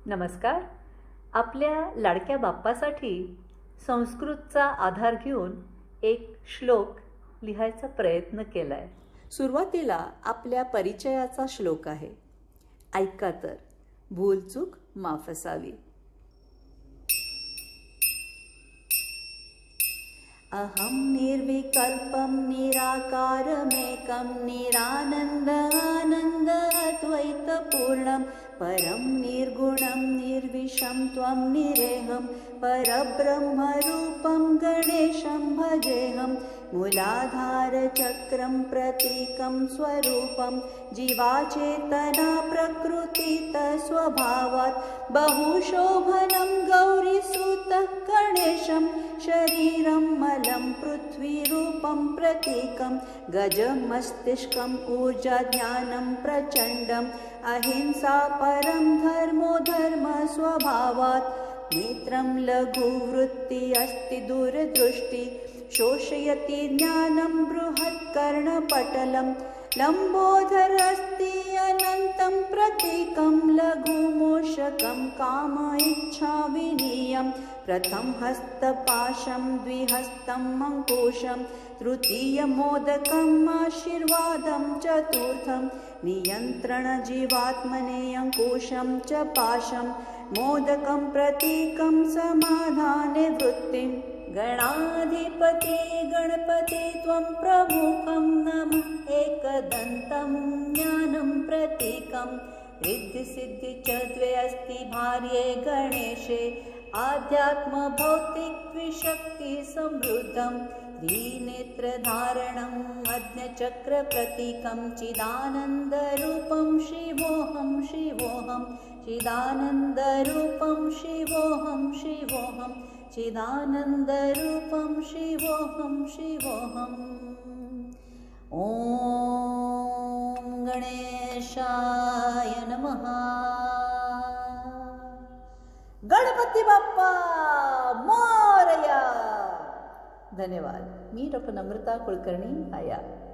नमस्कार. आपल्या लाडक्या बाप्पासाठी संस्कृतचा आधार घेऊन एक श्लोक लिहायचा प्रयत्न केलाय. सुरुवातीला आपल्या परिचयाचा श्लोक आहे. ऐका तर, भूलचूक माफ असावी. अहं निर्विकल्पं निराकारमेकं निरानन्दानन्दद्वैतपूर्णं परं निर्गुणं निर्विशं त्वं निरेहं परब्रह्मरूपं गणेशं भजेऽहं. मूलाधारचक्रं प्रतीकं स्वरूपं जीवाचेतना प्रकृतितस्वभावात् बहुशोभनं गौरीसुतः गणेशं शरीरं मलं पृथ्वीरूपं प्रतीकं गजमस्तिष्कम् ऊर्जाज्ञानं प्रचण्डम् अहिंसा परं धर्मो धर्मस्वभावात्. नेत्रं लघुवृत्ति अस्ति दूरदृष्टि शोषयति ज्ञानं बृहत्कर्णपटलं. लम्बोदरस्ति अनन्तं प्रतीकं लघुमूषकं काम इच्छा विनीयं. प्रथम हस्तपाशं द्विहस्तम् अंकुशं तृतीयमोदकम् आशीर्वादं चतुर्थं नियन्त्रणजीवात्मने अंकुशं च पाशं मोदकं प्रतीकं समाधाने वृत्तिं. गणाधिपते गणपते त्वं प्रमुखं नमः एकदन्तं ज्ञानं प्रतीकं. रिद्धिसिद्धि च द्वे अस्ति भार्ये गणेशे आध्यात्मभौतिकद्विशक्ति समृद्धं. त्रिनेत्रधारणम् अज्ञचक्रप्रतीकं चिदानन्दरूपं शिवोऽहं शिवोऽहं चिदानन्दरूपं शिवोऽहं शिवोऽहं चिदानन्दरूपं शिवोऽहं शिवोऽहम्. ॐ गणेशाय नमः. गणपती बाप्पा मोरया. धन्यवाद. मी डॉ. नम्रता कुलकर्णी आया.